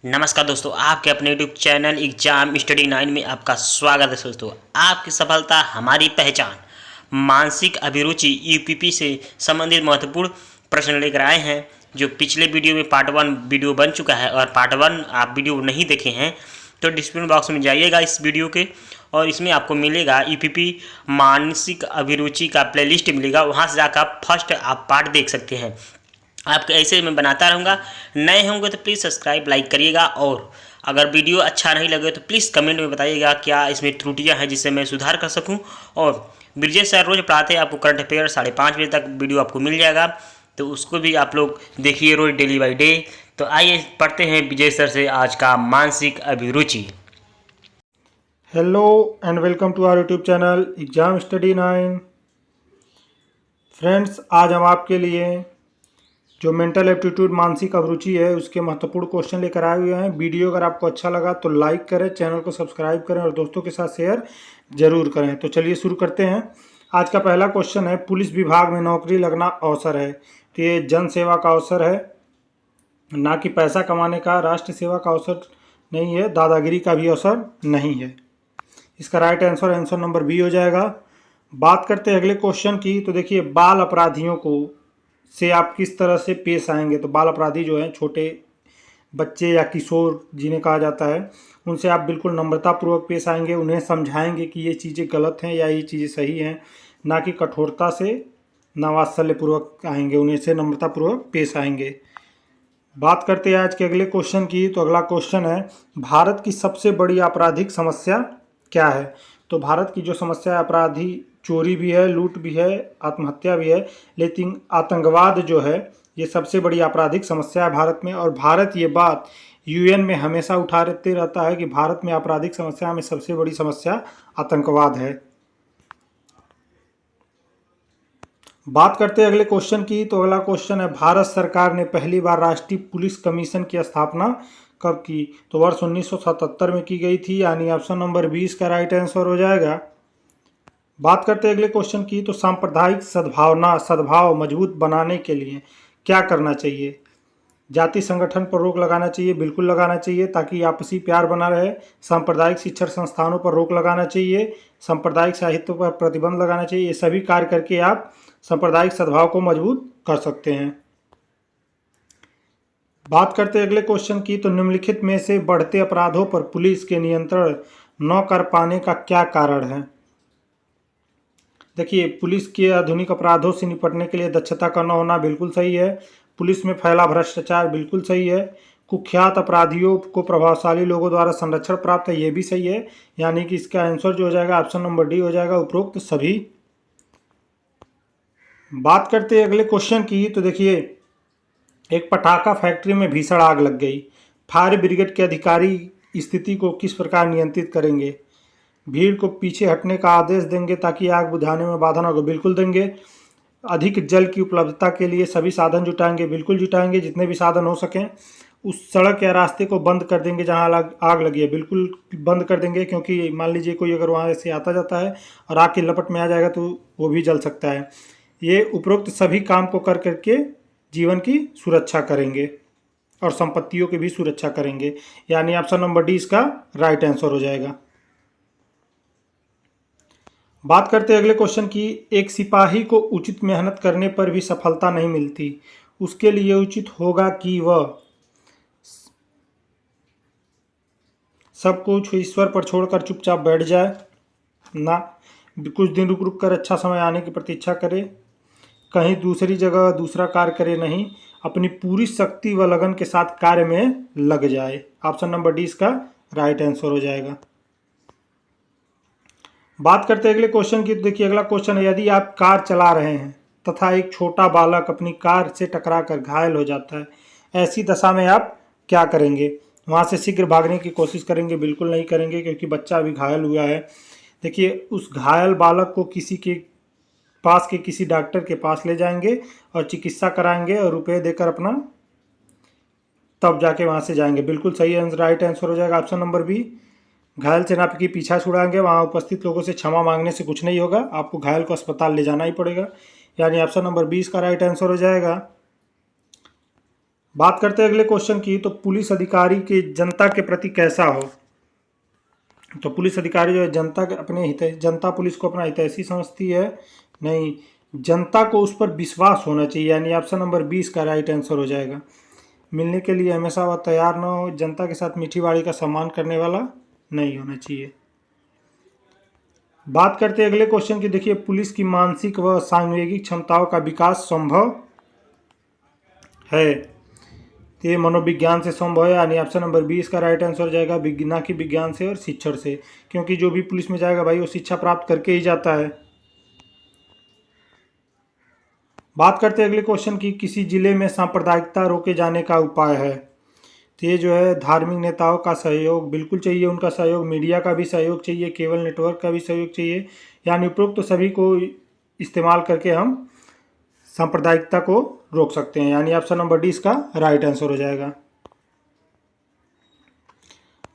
नमस्कार दोस्तों, आपके अपने यूट्यूब चैनल एग्जाम स्टडी 9 में आपका स्वागत है। दोस्तों, आपकी सफलता हमारी पहचान मानसिक अभिरुचि यूपीपी से संबंधित महत्वपूर्ण प्रश्न लेकर आए हैं। जो पिछले वीडियो में पार्ट 1 वीडियो बन चुका है और पार्ट 1 आप वीडियो नहीं देखे हैं तो डिस्क्रिप्शन बॉक्स में जाइएगा इस वीडियो के, और इसमें आपको मिलेगा यूपीपी मानसिक अभिरुचि का प्लेलिस्ट मिलेगा। वहाँ से जाकर आप फर्स्ट आप पार्ट देख सकते हैं। आपके ऐसे मैं बनाता रहूँगा। नए होंगे तो प्लीज़ सब्सक्राइब लाइक करिएगा, और अगर वीडियो अच्छा नहीं लगे तो प्लीज़ कमेंट में बताइएगा क्या इसमें त्रुटियां हैं जिससे मैं सुधार कर सकूं। और ब्रिजेश सर रोज़ पढ़ाते हैं आपको करंट अफेयर 5:30 बजे तक वीडियो आपको मिल जाएगा, तो उसको भी आप लोग देखिए रोज़ डेली बाई डे। तो आइए पढ़ते हैं विजय सर से आज का मानसिक अभिरुचि। Hello and welcome to our YouTube channel exam study 9। Friends, आज हम आपके लिए जो मेंटल एप्टीट्यूड मानसिक अभिरुचि है उसके महत्वपूर्ण क्वेश्चन लेकर आए हुए हैं। वीडियो अगर आपको अच्छा लगा तो लाइक करें, चैनल को सब्सक्राइब करें और दोस्तों के साथ शेयर जरूर करें। तो चलिए शुरू करते हैं। आज का पहला क्वेश्चन है, पुलिस विभाग में नौकरी लगना अवसर है। तो ये जन सेवा का अवसर है, ना कि पैसा कमाने का। राष्ट्र सेवा का अवसर नहीं है, दादागिरी का भी अवसर नहीं है। इसका राइट आंसर नंबर बी हो जाएगा। बात करते हैं अगले क्वेश्चन की। तो देखिए, बाल अपराधियों को से आप किस तरह से पेश आएंगे। तो बाल अपराधी जो हैं, छोटे बच्चे या किशोर जिन्हें कहा जाता है, उनसे आप बिल्कुल नम्रतापूर्वक पेश आएंगे। उन्हें समझाएंगे कि ये चीज़ें गलत हैं या ये चीज़ें सही हैं, ना कि कठोरता से, ना वात्सल्यपूर्वक आएंगे। उन्हें से नम्रतापूर्वक पेश आएंगे। बात करते हैं आज के अगले क्वेश्चन की। तो अगला क्वेश्चन है, भारत की सबसे बड़ी आपराधिक समस्या क्या है। तो भारत की जो समस्या है, अपराधी चोरी भी है, लूट भी है, आत्महत्या भी है, लेकिन आतंकवाद जो है ये सबसे बड़ी आपराधिक समस्या है भारत में। और भारत ये बात यूएन में हमेशा उठाते रहता है कि भारत में आपराधिक समस्या में सबसे बड़ी समस्या आतंकवाद है। बात करते हैं अगले क्वेश्चन की। तो अगला क्वेश्चन है, भारत सरकार ने पहली बार राष्ट्रीय पुलिस कमीशन की स्थापना कब की। तो वर्ष 1977 में की गई थी, यानी ऑप्शन नंबर 20 का राइट आंसर हो जाएगा। बात करते हैं अगले क्वेश्चन की। तो सांप्रदायिक सद्भाव मजबूत बनाने के लिए क्या करना चाहिए। जाति संगठन पर रोक लगाना चाहिए, बिल्कुल लगाना चाहिए ताकि आपसी प्यार बना रहे। सांप्रदायिक शिक्षण संस्थानों पर रोक लगाना चाहिए, सांप्रदायिक साहित्य पर प्रतिबंध लगाना चाहिए। ये सभी कार्य करके आप सांप्रदायिक सद्भाव को मजबूत कर सकते हैं। बात करते हैं अगले क्वेश्चन की। तो निम्नलिखित में से बढ़ते अपराधों पर पुलिस के नियंत्रण न कर पाने का क्या कारण है। देखिए, पुलिस के आधुनिक अपराधों से निपटने के लिए दक्षता का न होना बिल्कुल सही है। पुलिस में फैला भ्रष्टाचार बिल्कुल सही है। कुख्यात अपराधियों को प्रभावशाली लोगों द्वारा संरक्षण प्राप्त है, ये भी सही है। यानी कि इसका आंसर जो हो जाएगा ऑप्शन नंबर डी हो जाएगा, उपरोक्त सभी। बात करते हैं अगले क्वेश्चन की। तो देखिए, एक पटाखा फैक्ट्री में भीषण आग लग गई। फायर ब्रिगेड के अधिकारी स्थिति को किस प्रकार नियंत्रित करेंगे। भीड़ को पीछे हटने का आदेश देंगे ताकि आग बुझाने में बाधा न हो, बिल्कुल देंगे। अधिक जल की उपलब्धता के लिए सभी साधन जुटाएंगे, बिल्कुल जुटाएंगे, जितने भी साधन हो सकें। उस सड़क या रास्ते को बंद कर देंगे जहां आग लगी है, बिल्कुल बंद कर देंगे, क्योंकि मान लीजिए कोई अगर वहां से आता जाता है और आग की लपट में आ जाएगा तो वो भी जल सकता है। ये उपरोक्त सभी काम को कर करके जीवन की सुरक्षा करेंगे और संपत्तियों की भी सुरक्षा करेंगे, यानी ऑप्शन नंबर डी इसका राइट आंसर हो जाएगा। बात करते हैं अगले क्वेश्चन की। एक सिपाही को उचित मेहनत करने पर भी सफलता नहीं मिलती, उसके लिए उचित होगा कि वह सब कुछ ईश्वर पर छोड़कर चुपचाप बैठ जाए, ना कुछ दिन रुक रुक कर अच्छा समय आने की प्रतीक्षा करे, कहीं दूसरी जगह दूसरा कार्य करे, नहीं अपनी पूरी शक्ति व लगन के साथ कार्य में लग जाए। ऑप्शन नंबर डी इसका राइट आंसर हो जाएगा। बात करते हैं अगले क्वेश्चन की। तो देखिए, अगला क्वेश्चन है, यदि आप कार चला रहे हैं तथा एक छोटा बालक अपनी कार से टकराकर घायल हो जाता है, ऐसी दशा में आप क्या करेंगे। वहां से शीघ्र भागने की कोशिश करेंगे, बिल्कुल नहीं करेंगे, क्योंकि बच्चा अभी घायल हुआ है। देखिए, उस घायल बालक को किसी के पास के किसी डॉक्टर के पास ले जाएंगे और चिकित्सा कराएंगे और रुपये देकर अपना तब जाके वहां से जाएंगे, बिल्कुल सही आंसर, राइट आंसर हो जाएगा ऑप्शन नंबर बी। घायल से नाप की पीछा छुड़ाएंगे, वहां उपस्थित लोगों से क्षमा मांगने से कुछ नहीं होगा, आपको घायल को अस्पताल ले जाना ही पड़ेगा, यानी ऑप्शन नंबर 20 का राइट आंसर हो जाएगा। बात करते हैं अगले क्वेश्चन की, तो पुलिस अधिकारी के जनता के प्रति कैसा हो। तो पुलिस अधिकारी जो है जनता के अपने हित जनता पुलिस को अपना हितैषी समझती है, नहीं, जनता को उस पर विश्वास होना चाहिए, यानी ऑप्शन नंबर 20 का राइट आंसर हो जाएगा। मिलने के लिए हमेशा वह तैयार न हो, जनता के साथ मीठी बाड़ी का सम्मान करने वाला नहीं होना चाहिए। बात करते हैं अगले क्वेश्चन की, देखिए पुलिस की मानसिक व सांवेगिक क्षमताओं का विकास संभव है। तो ये मनोविज्ञान से संभव है, यानी ऑप्शन नंबर 20 का राइट आंसर हो जाएगा, ना कि विज्ञान से और शिक्षण से, क्योंकि जो भी पुलिस में जाएगा भाई वो शिक्षा प्राप्त करके ही जाता है। बात करते हैं अगले क्वेश्चन की, किसी जिले में सांप्रदायिकता रोके जाने का उपाय है। तो ये जो है धार्मिक नेताओं का सहयोग बिल्कुल चाहिए, उनका सहयोग, मीडिया का भी सहयोग चाहिए, केबल नेटवर्क का भी सहयोग चाहिए, यानी उपरोक्त सभी को इस्तेमाल करके हम सांप्रदायिकता को रोक सकते हैं, यानी ऑप्शन नंबर 20 का राइट आंसर हो जाएगा।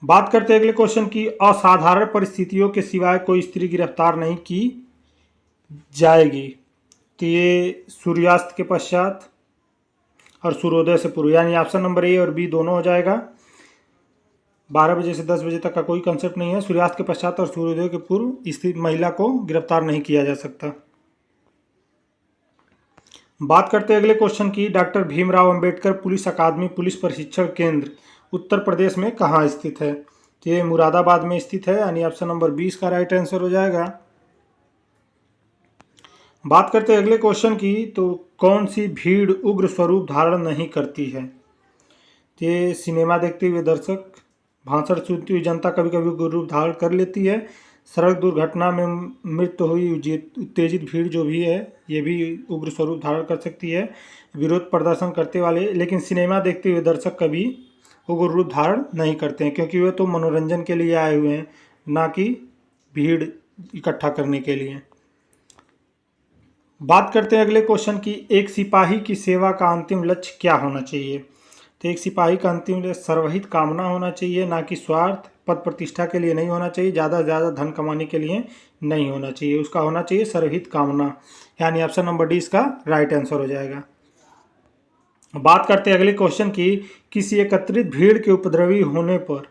बात करते हैं अगले क्वेश्चन की, असाधारण परिस्थितियों के सिवाय कोई स्त्री गिरफ्तार नहीं की जाएगी। तो ये सूर्यास्त के पश्चात और सूर्योदय से पूर्व, यानी ऑप्शन नंबर ए और बी दोनों हो जाएगा। 12 बजे से 10 बजे तक का कोई कंसेप्ट नहीं है, सूर्यास्त के पश्चात और सूर्योदय के पूर्व स्थित महिला को गिरफ्तार नहीं किया जा सकता। बात करते हैं अगले क्वेश्चन की, डॉक्टर भीमराव अंबेडकर पुलिस अकादमी पुलिस प्रशिक्षण केंद्र उत्तर प्रदेश में कहाँ स्थित है। तो ये मुरादाबाद में स्थित है, यानी ऑप्शन नंबर 20 का राइट आंसर हो जाएगा। बात करते हैं अगले क्वेश्चन की, तो कौन सी भीड़ उग्र स्वरूप धारण नहीं करती है। तो ये सिनेमा देखते हुए दर्शक, भाषण सुनती हुई जनता कभी कभी उग्र रूप धारण कर लेती है, सड़क दुर्घटना में मृत्यु हुई उत्तेजित भीड़ जो भी है ये भी उग्र स्वरूप धारण कर सकती है, विरोध प्रदर्शन करते वाले, लेकिन सिनेमा देखते हुए दर्शक कभी उग्र रूप धारण नहीं करते हैं, क्योंकि वे तो मनोरंजन के लिए आए हुए हैं, ना कि भीड़ इकट्ठा करने के लिए। बात करते हैं अगले क्वेश्चन की, एक सिपाही की सेवा का अंतिम लक्ष्य क्या होना चाहिए। तो एक सिपाही का अंतिम लक्ष्य सर्वहित कामना होना चाहिए, ना कि स्वार्थ, पद प्रतिष्ठा के लिए नहीं होना चाहिए, ज़्यादा से ज़्यादा धन कमाने के लिए नहीं होना चाहिए, उसका होना चाहिए सर्वहित कामना, यानी ऑप्शन नंबर 20 का राइट आंसर हो जाएगा। बात करते हैं अगले क्वेश्चन की, किसी एकत्रित भीड़ के उपद्रवी होने पर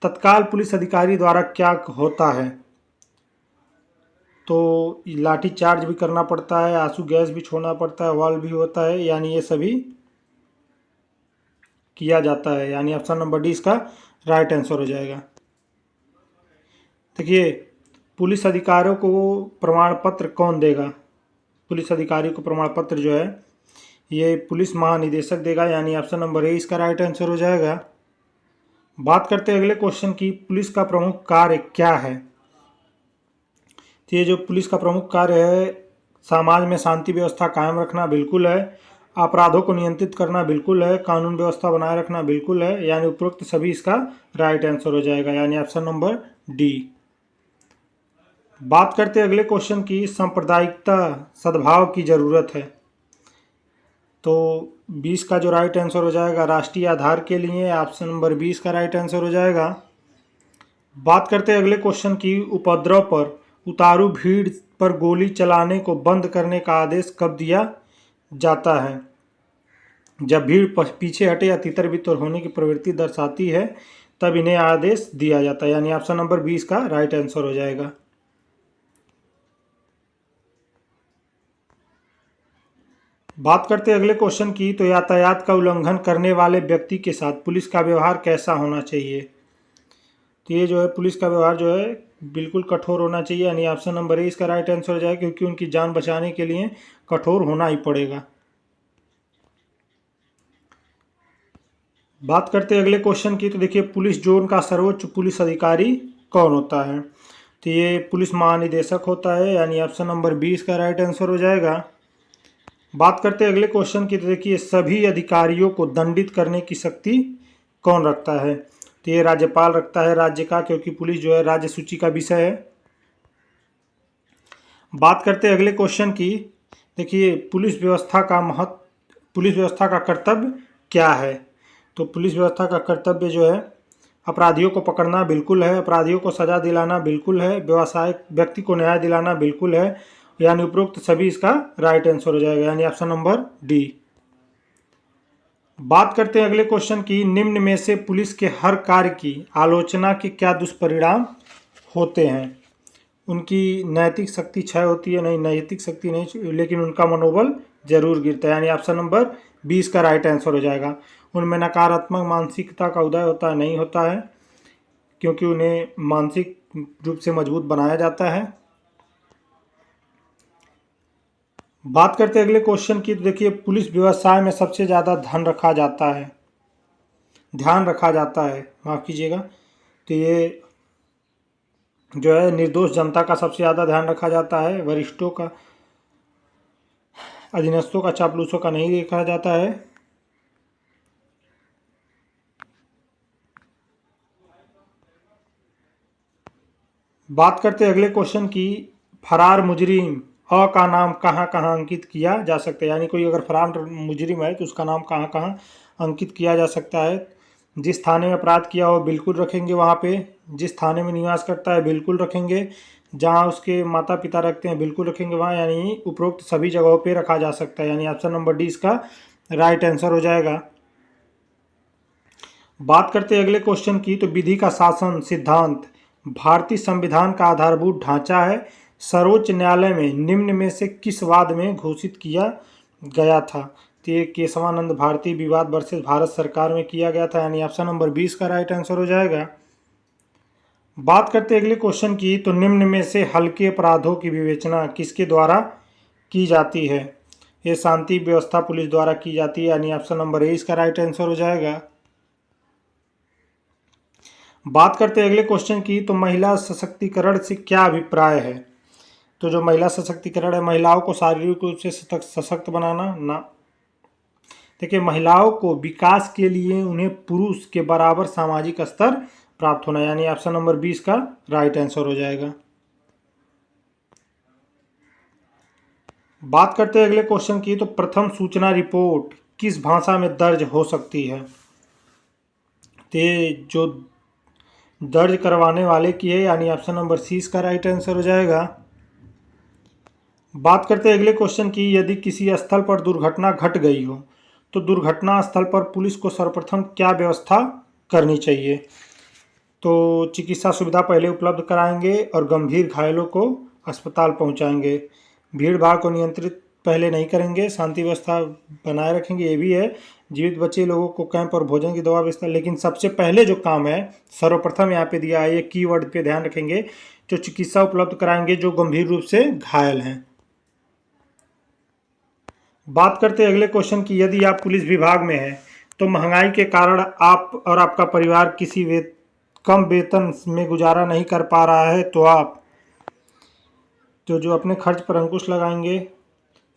तत्काल पुलिस अधिकारी द्वारा क्या होता है। तो लाठी चार्ज भी करना पड़ता है, आंसू गैस भी छोड़ना पड़ता है, वाल भी होता है, यानी ये सभी किया जाता है, यानी ऑप्शन नंबर 20 का राइट आंसर हो जाएगा। देखिए पुलिस अधिकारियों को प्रमाण पत्र कौन देगा। पुलिस अधिकारी को प्रमाण पत्र जो है ये पुलिस महानिदेशक देगा, यानी ऑप्शन नंबर 20 का राइट आंसर हो जाएगा। बात करते हैं अगले क्वेश्चन की, पुलिस का प्रमुख कार्य क्या है। तो ये जो पुलिस का प्रमुख कार्य है, समाज में शांति व्यवस्था कायम रखना बिल्कुल है, अपराधों को नियंत्रित करना बिल्कुल है, कानून व्यवस्था बनाए रखना बिल्कुल है, यानी उपरोक्त सभी इसका राइट आंसर हो जाएगा, यानी ऑप्शन नंबर डी। बात करते हैं अगले क्वेश्चन की, सांप्रदायिकता सद्भाव की जरूरत है। तो 20 का जो राइट आंसर हो जाएगा राष्ट्रीय आधार के लिए, ऑप्शन नंबर 20 का राइट आंसर हो जाएगा। बात करते हैं अगले क्वेश्चन की, उपद्रव पर उतारू भीड़ पर गोली चलाने को बंद करने का आदेश कब दिया जाता है। जब भीड़ पीछे हटे या तितर बितर होने की प्रवृत्ति दर्शाती है तब इन्हें आदेश दिया जाता है, यानी ऑप्शन नंबर 20 का राइट आंसर हो जाएगा। बात करते हैं अगले क्वेश्चन की, तो यातायात का उल्लंघन करने वाले व्यक्ति के साथ पुलिस का व्यवहार कैसा होना चाहिए। तो ये जो है पुलिस का व्यवहार जो है बिल्कुल कठोर होना चाहिए, यानी ऑप्शन नंबर ए इसका राइट आंसर हो जाएगा, क्योंकि उनकी जान बचाने के लिए कठोर होना ही पड़ेगा। बात करते हैं अगले क्वेश्चन की, तो देखिए पुलिस जोन का सर्वोच्च पुलिस अधिकारी कौन होता है। तो ये पुलिस महानिदेशक होता है, यानी ऑप्शन नंबर 20 का राइट आंसर हो जाएगा। बात करते हैं अगले क्वेश्चन की, तो देखिए सभी अधिकारियों को दंडित करने की शक्ति कौन रखता है। तो ये राज्यपाल रखता है राज्य का, क्योंकि पुलिस जो है राज्य सूची का विषय है। बात करते हैं अगले क्वेश्चन की, देखिए पुलिस व्यवस्था का कर्तव्य क्या है। तो पुलिस व्यवस्था का कर्तव्य जो है अपराधियों को पकड़ना बिल्कुल है, अपराधियों को सजा दिलाना बिल्कुल है, व्यवसायिक व्यक्ति को न्याय दिलाना बिल्कुल है, यानी उपरोक्त सभी इसका राइट आंसर हो जाएगा, यानी ऑप्शन नंबर डी। बात करते हैं अगले क्वेश्चन की। निम्न में से पुलिस के हर कार्य की आलोचना के क्या दुष्परिणाम होते हैं? उनकी नैतिक शक्ति क्षय होती है, नहीं नैतिक शक्ति नहीं, लेकिन उनका मनोबल जरूर गिरता है, यानी ऑप्शन नंबर 20 का राइट आंसर हो जाएगा। उनमें नकारात्मक मानसिकता का उदय होता है, नहीं होता है, क्योंकि उन्हें मानसिक रूप से मजबूत बनाया जाता है। बात करते हैं अगले क्वेश्चन की, तो देखिए पुलिस व्यवसाय में सबसे ज़्यादा ध्यान रखा जाता है, माफ़ कीजिएगा, तो ये जो है निर्दोष जनता का सबसे ज़्यादा ध्यान रखा जाता है, वरिष्ठों का, अधीनस्थों का, चापलूसों का नहीं देखा जाता है। बात करते हैं अगले क्वेश्चन की। फरार मुजरिम अ का नाम कहाँ कहाँ अंकित किया जा सकता है? यानी कोई अगर फरार मुजरिम है तो उसका नाम कहाँ कहाँ अंकित किया जा सकता है? जिस थाने में अपराध किया हो बिल्कुल रखेंगे वहाँ पे, जिस थाने में निवास करता है बिल्कुल रखेंगे, जहाँ उसके माता पिता रखते हैं बिल्कुल रखेंगे वहाँ, यानी उपरोक्त सभी जगहों पे रखा जा सकता है, यानी ऑप्शन नंबर डी इसका राइट आंसर हो जाएगा। बात करते हैं अगले क्वेश्चन की, तो विधि का शासन सिद्धांत भारतीय संविधान का आधारभूत ढांचा है, सर्वोच्च न्यायालय में निम्न में से किस वाद में घोषित किया गया था? तो ये केशवानंद भारती विवाद वर्सेस भारत सरकार में किया गया था, यानी ऑप्शन नंबर 20 का राइट आंसर हो जाएगा। बात करते हैं अगले क्वेश्चन की, तो निम्न में से हल्के अपराधों की विवेचना किसके द्वारा की जाती है? ये शांति व्यवस्था पुलिस द्वारा की जाती है, यानी ऑप्शन नंबर ए इसका राइट आंसर हो जाएगा। बात करते हैं अगले क्वेश्चन की, तो महिला सशक्तिकरण से क्या अभिप्राय है? तो जो महिला सशक्तिकरण है, महिलाओं को शारीरिक रूप से सशक्त बनाना ना। देखिए महिलाओं को विकास के लिए उन्हें पुरुष के बराबर सामाजिक स्तर प्राप्त होना, यानी ऑप्शन नंबर 20 का राइट आंसर हो जाएगा। बात करते हैं अगले क्वेश्चन की, तो प्रथम सूचना रिपोर्ट किस भाषा में दर्ज हो सकती है? तो जो दर्ज करवाने वाले की है, यानी ऑप्शन नंबर सी इसका राइट आंसर हो जाएगा। बात करते हैं अगले क्वेश्चन की, यदि किसी स्थल पर दुर्घटना घट गई हो तो दुर्घटना स्थल पर पुलिस को सर्वप्रथम क्या व्यवस्था करनी चाहिए? तो चिकित्सा सुविधा पहले उपलब्ध कराएंगे और गंभीर घायलों को अस्पताल पहुंचाएंगे। भीड़ भाड़ को नियंत्रित पहले नहीं करेंगे, शांति व्यवस्था बनाए रखेंगे, ये भी है। जीवित बचे लोगों को कैंप और भोजन की दवा व्यवस्था, लेकिन सबसे पहले जो काम है सर्वप्रथम यहाँ पे दिया है, ये कीवर्ड पे ध्यान रखेंगे, जो चिकित्सा उपलब्ध कराएंगे जो गंभीर रूप से घायल हैं। बात करते हैं अगले क्वेश्चन की, यदि आप पुलिस विभाग में हैं तो महंगाई के कारण आप और आपका परिवार किसी कम वेतन में गुजारा नहीं कर पा रहा है, तो आप जो अपने खर्च पर अंकुश लगाएंगे,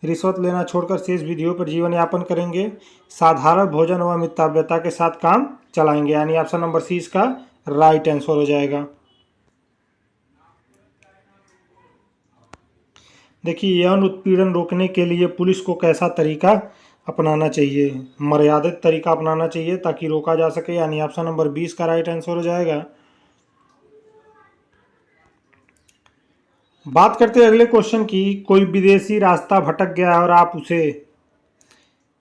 रिश्वत लेना छोड़कर शेष विधियों पर जीवन यापन करेंगे, साधारण भोजन व मितव्ययता के साथ काम चलाएंगे, यानी ऑप्शन नंबर सी इसका राइट आंसर हो जाएगा। देखिए यौन उत्पीड़न रोकने के लिए पुलिस को कैसा तरीका अपनाना चाहिए? मर्यादित तरीका अपनाना चाहिए ताकि रोका जा सके, यानी ऑप्शन नंबर 20 का राइट आंसर हो जाएगा। बात करते हैं अगले क्वेश्चन की, कोई विदेशी रास्ता भटक गया है और आप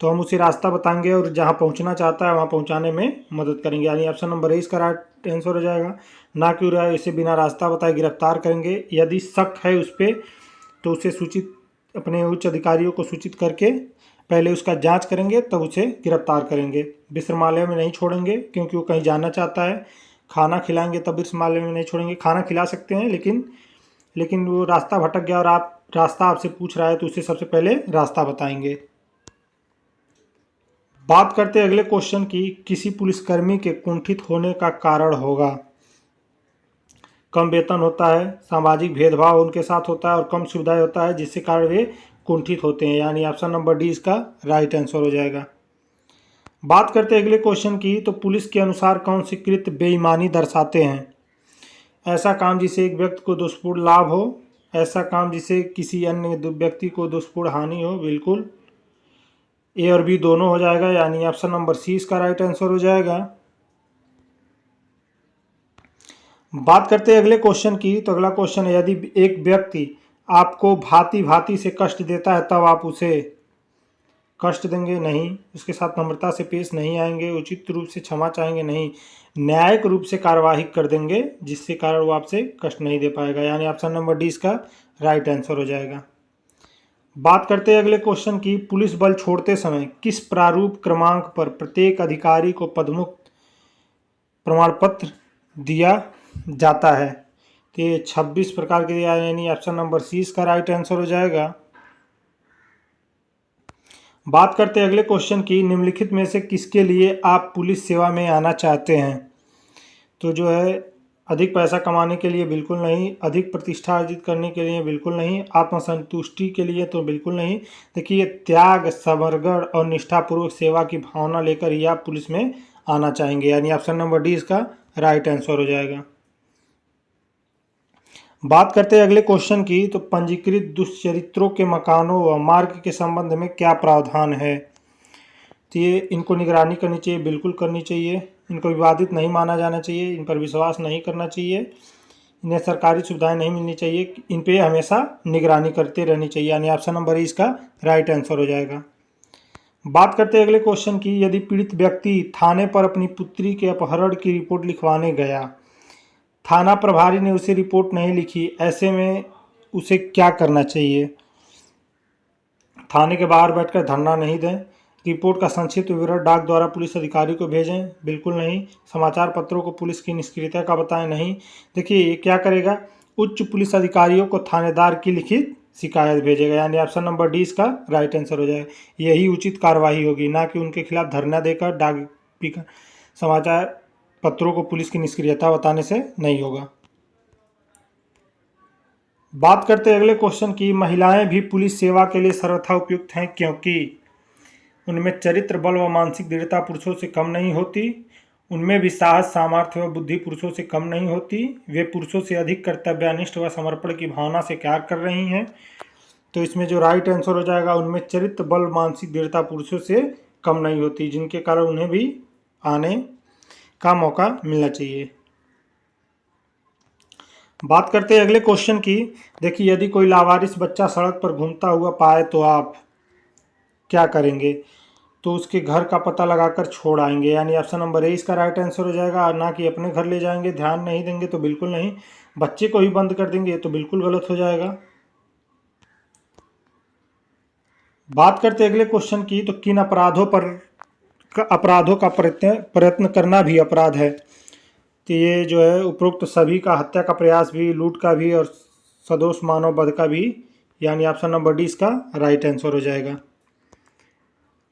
तो हम उसे रास्ता बताएंगे और जहां पहुंचना चाहता है वहां पहुंचाने में मदद करेंगे, यानी ऑप्शन नंबर 20 का राइट आंसर हो जाएगा। ना कि इसे बिना रास्ता बताए गिरफ्तार करेंगे, यदि शक है उस पर तो उसे अपने उच्च अधिकारियों को सूचित करके पहले उसका जांच करेंगे तब उसे गिरफ्तार करेंगे। विश्रामालय में नहीं छोड़ेंगे क्योंकि वो कहीं जाना चाहता है। खाना खिलाएंगे तब विश्रामालय में नहीं छोड़ेंगे, खाना खिला सकते हैं लेकिन वो रास्ता भटक गया और रास्ता आपसे पूछ रहा है तो उसे सबसे पहले रास्ता बताएंगे। बात करते हैं अगले क्वेश्चन की, किसी पुलिसकर्मी के कुंठित होने का कारण होगा? कम वेतन होता है, सामाजिक भेदभाव उनके साथ होता है और कम सुविधाएं होता है जिससे कारण वे कुंठित होते हैं, यानी ऑप्शन नंबर डी इसका राइट आंसर हो जाएगा। बात करते हैं अगले क्वेश्चन की, तो पुलिस के अनुसार कौन से कृत्य बेईमानी दर्शाते हैं? ऐसा काम जिसे एक व्यक्ति को दुष्पूर्ण लाभ हो, ऐसा काम जिसे किसी अन्य व्यक्ति को दुष्पूर्ण हानि हो, बिल्कुल ए और बी दोनों हो जाएगा, यानी ऑप्शन नंबर सी इसका राइट आंसर हो जाएगा। बात करते हैं अगले क्वेश्चन की, तो अगला क्वेश्चन है, यदि एक व्यक्ति आपको भांति भांति से कष्ट देता है तब आप उसे कष्ट देंगे नहीं, उसके साथ नम्रता से पेश नहीं आएंगे, उचित रूप से क्षमा चाहेंगे नहीं, न्यायिक रूप से कार्यवाही कर देंगे जिससे कारण वो आपसे कष्ट नहीं दे पाएगा। यानी ऑप्शन नंबर डी इसका राइट आंसर हो जाएगा। बात करते हैं अगले क्वेश्चन की। पुलिस बल छोड़ते समय किस प्रारूप क्रमांक पर प्रत्येक अधिकारी को पदमुक्त प्रमाण पत्र दिया जाता है? तो ये 26 प्रकार के दिया, यानी ऑप्शन नंबर सी इसका राइट आंसर हो जाएगा। बात करते हैं अगले क्वेश्चन की। निम्नलिखित में से किसके लिए आप पुलिस सेवा में आना चाहते हैं? तो जो है अधिक पैसा कमाने के लिए बिल्कुल नहीं, अधिक प्रतिष्ठा अर्जित करने के लिए बिल्कुल नहीं, आत्मसंतुष्टि के लिए तो बिल्कुल नहीं। देखिए, त्याग, समर्पण और निष्ठापूर्वक सेवा की भावना लेकर ही आप पुलिस में आना चाहेंगे, यानी ऑप्शन नंबर डी इसका राइट आंसर हो जाएगा। बात करते हैं अगले क्वेश्चन की। तो पंजीकृत दुष्चरित्रों के मकानों व मार्ग के संबंध में क्या प्रावधान है? तो ये इनको निगरानी करनी चाहिए, बिल्कुल करनी चाहिए। इनको विवादित नहीं माना जाना चाहिए, इन पर विश्वास नहीं करना चाहिए, इन्हें सरकारी सुविधाएं नहीं मिलनी चाहिए, इन पे हमेशा निगरानी करते रहनी चाहिए, यानी ऑप्शन नंबर इसका राइट आंसर हो जाएगा। बात करते हैं अगले क्वेश्चन की। यदि पीड़ित व्यक्ति थाने पर अपनी पुत्री के अपहरण की रिपोर्ट लिखवाने गया, थाना प्रभारी ने उसे रिपोर्ट नहीं लिखी, ऐसे में उसे क्या करना चाहिए? थाने के बाहर बैठकर धरना नहीं दें, रिपोर्ट का संक्षिप्त विवरण डाक द्वारा पुलिस अधिकारी को भेजें, बिल्कुल नहीं, समाचार पत्रों को पुलिस की निष्क्रियता का बताएं, नहीं। देखिए, ये क्या करेगा, उच्च पुलिस अधिकारियों को थानेदार की लिखित शिकायत भेजेगा, यानी ऑप्शन नंबर डी इसका राइट आंसर हो जाएगा। यही उचित कार्रवाई होगी, ना कि उनके खिलाफ धरना देकर डाक समाचार पत्रों को पुलिस की निष्क्रियता बताने से नहीं होगा। बात करते हैं अगले क्वेश्चन की। महिलाएं भी पुलिस सेवा के लिए सर्वथा उपयुक्त हैं क्योंकि उनमें चरित्र बल व मानसिक दृढ़ता पुरुषों से कम नहीं होती, उनमें भी साहस, सामर्थ्य व बुद्धि पुरुषों से कम नहीं होती, वे पुरुषों से अधिक कर्तव्यनिष्ठ व समर्पण की भावना से कार्य कर रही हैं। तो इसमें जो राइट आंसर हो जाएगा, उनमें चरित्र बल, मानसिक दृढ़ता पुरुषों से कम नहीं होती, जिनके कारण उन्हें भी आने का मौका मिलना चाहिए। बात करते हैं अगले क्वेश्चन की। देखिए, यदि कोई लावारिस बच्चा सड़क पर घूमता हुआ पाए तो आप क्या करेंगे? तो उसके घर का पता लगाकर छोड़ आएंगे, यानी ऑप्शन नंबर ए इसका राइट आंसर हो जाएगा। ना कि अपने घर ले जाएंगे, ध्यान नहीं देंगे तो बिल्कुल नहीं, बच्चे को ही बंद कर देंगे तो बिल्कुल गलत हो जाएगा। बात करते हैं अगले क्वेश्चन की। तो किन अपराधों का प्रयत्न करना भी अपराध है? तो ये जो है उपरोक्त सभी का, हत्या का प्रयास भी, लूट का भी और सदोष मानव वध का भी, यानी ऑप्शन नंबर डी इसका राइट आंसर हो जाएगा।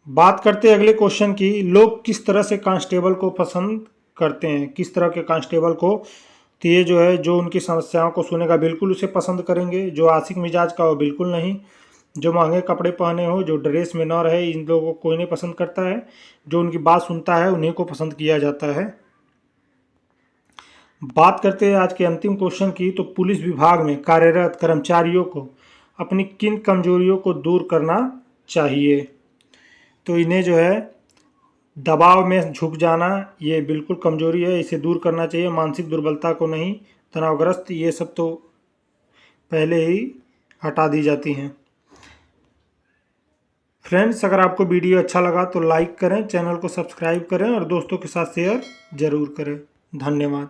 बात करते हैं अगले क्वेश्चन की। लोग किस तरह से कांस्टेबल को पसंद करते हैं? किस तरह के कांस्टेबल को? तो ये जो है, जो उनकी समस्याओं को सुनेगा बिल्कुल उसे पसंद करेंगे, जो आशिक मिजाज का हो बिल्कुल नहीं, जो महंगे कपड़े पहने हो, जो ड्रेस में न रहे, इन लोगों को कोई नहीं पसंद करता है, जो उनकी बात सुनता है उन्हीं को पसंद किया जाता है। बात करते हैं आज के अंतिम क्वेश्चन की। तो पुलिस विभाग में कार्यरत कर्मचारियों को अपनी किन कमजोरियों को दूर करना चाहिए? तो इन्हें जो है दबाव में झुक जाना, ये बिल्कुल कमजोरी है, इसे दूर करना चाहिए। मानसिक दुर्बलता को नहीं, तनावग्रस्त, ये सब तो पहले ही हटा दी जाती हैं। फ्रेंड्स, अगर आपको वीडियो अच्छा लगा तो लाइक करें, चैनल को सब्सक्राइब करें और दोस्तों के साथ शेयर जरूर करें। धन्यवाद।